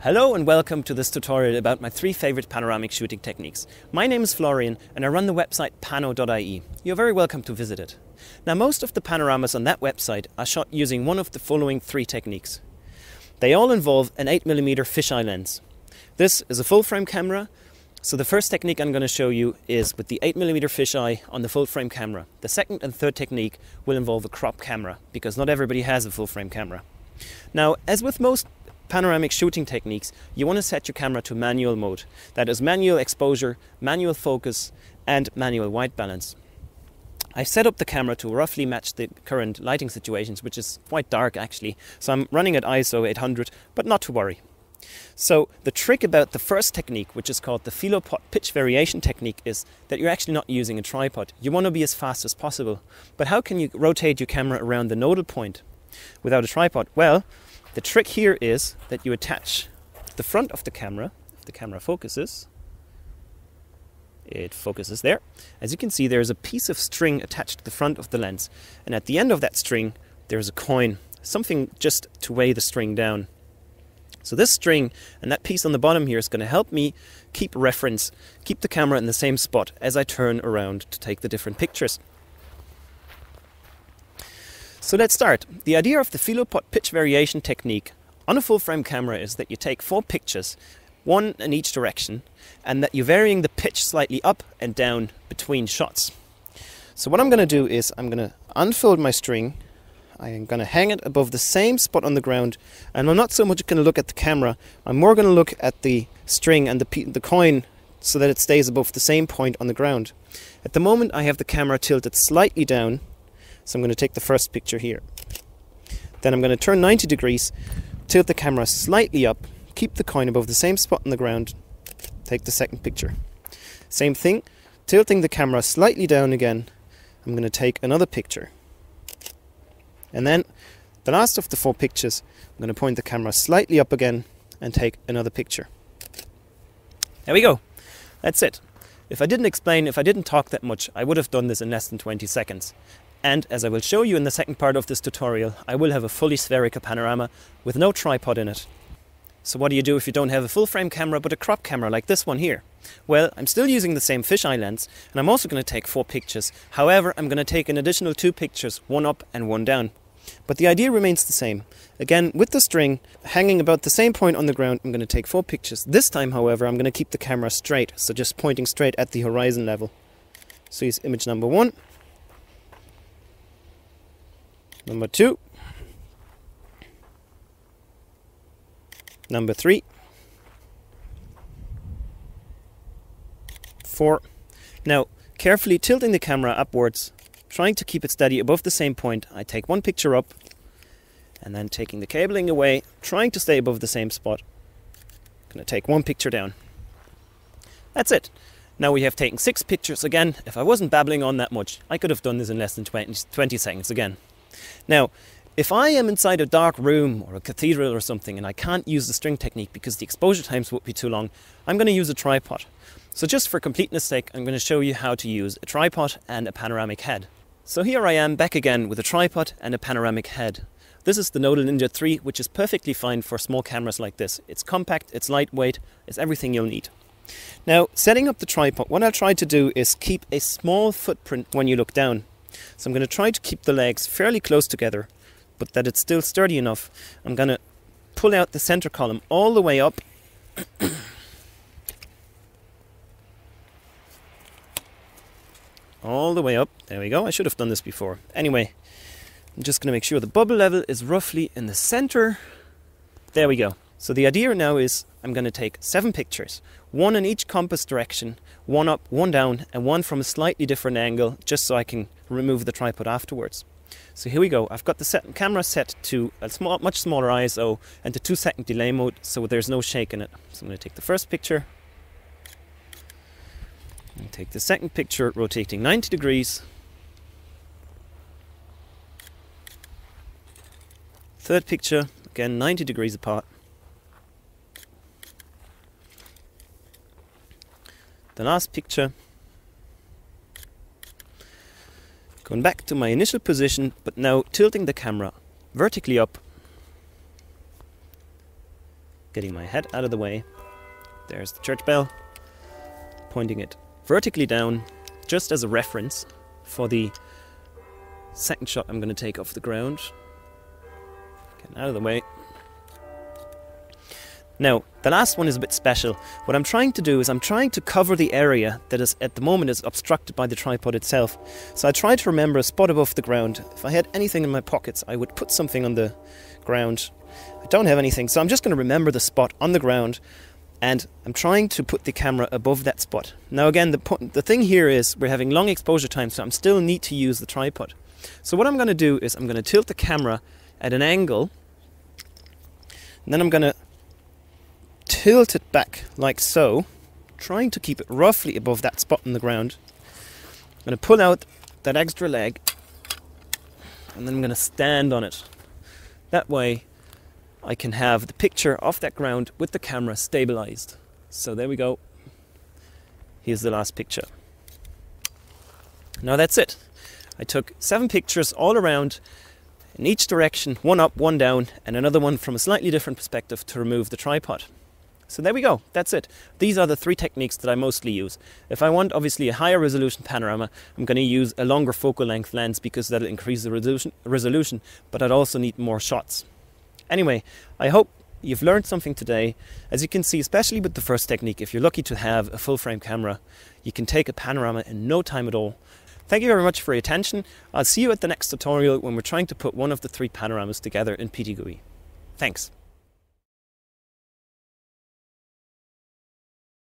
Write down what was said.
Hello and welcome to this tutorial about my 3 favourite panoramic shooting techniques. My name is Florian and I run the website pano.ie. You're very welcome to visit it. Now, most of the panoramas on that website are shot using one of the following 3 techniques. They all involve an 8mm fisheye lens. This is a full frame camera, so the first technique I'm going to show you is with the 8mm fisheye on the full frame camera. The second and third technique will involve a crop camera, because not everybody has a full frame camera. Now, as with most panoramic shooting techniques, you want to set your camera to manual mode. That is manual exposure, manual focus and manual white balance. I set up the camera to roughly match the current lighting situations, which is quite dark actually, so I'm running at ISO 800, but not to worry. So the trick about the first technique, which is called the philopod pitch variation technique, is that you're actually not using a tripod. You want to be as fast as possible. But how can you rotate your camera around the nodal point without a tripod? Well, the trick here is that you attach the front of the camera. If the camera focuses, it focuses there. As you can see, there's a piece of string attached to the front of the lens. And at the end of that string, there's a coin, something just to weigh the string down. So this string and that piece on the bottom here is going to help me keep reference, keep the camera in the same spot as I turn around to take the different pictures. So let's start. The idea of the philopod pitch variation technique on a full frame camera is that you take 4 pictures, one in each direction, and that you're varying the pitch slightly up and down between shots. So what I'm going to do is I'm going to unfold my string. I am going to hang it above the same spot on the ground, and I'm not so much going to look at the camera, I'm more going to look at the string and the coin so that it stays above the same point on the ground. At the moment I have the camera tilted slightly down, so I'm going to take the first picture here. Then I'm going to turn 90 degrees, tilt the camera slightly up, keep the coin above the same spot on the ground, take the second picture. Same thing, tilting the camera slightly down again, I'm going to take another picture. And then the last of the 4 pictures, I'm going to point the camera slightly up again and take another picture. There we go. That's it. If I didn't talk that much, I would have done this in less than 20 seconds. And as I will show you in the second part of this tutorial, I will have a fully spherical panorama with no tripod in it. So what do you do if you don't have a full frame camera but a crop camera like this one here? Well, I'm still using the same fisheye lens, and I'm also going to take 4 pictures. However, I'm going to take an additional 2 pictures, one up and one down. But the idea remains the same. Again, with the string hanging about the same point on the ground, I'm going to take 4 pictures. This time, however, I'm going to keep the camera straight, so just pointing straight at the horizon level. So here's image number 1. Number 2. Number 3. 4. Now, carefully tilting the camera upwards, trying to keep it steady above the same point, I take 1 picture up, and then taking the cabling away, trying to stay above the same spot. I'm going to take 1 picture down. That's it. Now we have taken 6 pictures. Again, if I wasn't babbling on that much, I could have done this in less than 20 seconds again. Now, if I am inside a dark room or a cathedral or something and I can't use the string technique because the exposure times would be too long, I'm going to use a tripod. So just for completeness sake, I'm going to show you how to use a tripod and a panoramic head. So here I am back again with a tripod and a panoramic head. This is the Nodal Ninja 3, which is perfectly fine for small cameras like this. It's compact, it's lightweight, it's everything you'll need. Now, setting up the tripod, what I'll try to do is keep a small footprint when you look down. So I'm going to try to keep the legs fairly close together, but that it's still sturdy enough. I'm going to pull out the center column all the way up. All the way up. There we go. I should have done this before. Anyway, I'm just going to make sure the bubble level is roughly in the center. There we go. So the idea now is I'm going to take 7 pictures, 1 in each compass direction, 1 up, 1 down, and 1 from a slightly different angle, just so I can remove the tripod afterwards. So here we go. I've got the camera set to a much smaller ISO and the 2-second delay mode, so there's no shake in it. So I'm going to take the first picture. And take the second picture, rotating 90 degrees. Third picture, again 90 degrees apart. The last picture. Going back to my initial position, but now tilting the camera vertically up Getting my head out of the way. There's the church bell. Pointing it vertically down, just as a reference for the second shot I'm going to take off the ground. Getting out of the way. Now, the last one is a bit special. What I'm trying to do is I'm trying to cover the area that is at the moment is obstructed by the tripod itself. So I try to remember a spot above the ground. If I had anything in my pockets, I would put something on the ground. I don't have anything, so I'm just going to remember the spot on the ground, and I'm trying to put the camera above that spot. Now again, the thing here is we're having long exposure time, so I'm still need to use the tripod. So what I'm going to do is I'm going to tilt the camera at an angle, and then I'm going to tilt it back like so, trying to keep it roughly above that spot on the ground. I'm going to pull out that extra leg, and then I'm going to stand on it. That way I can have the picture off that ground with the camera stabilized. So there we go. Here's the last picture. Now that's it. I took 7 pictures all around in each direction, one up, one down, and another one from a slightly different perspective to remove the tripod. So there we go, that's it. These are the 3 techniques that I mostly use. If I want obviously a higher resolution panorama, I'm going to use a longer focal length lens because that'll increase the resolution, but I'd also need more shots. Anyway, I hope you've learned something today. As you can see, especially with the first technique, if you're lucky to have a full frame camera, you can take a panorama in no time at all. Thank you very much for your attention. I'll see you at the next tutorial when we're trying to put one of the 3 panoramas together in PTGUI. Thanks.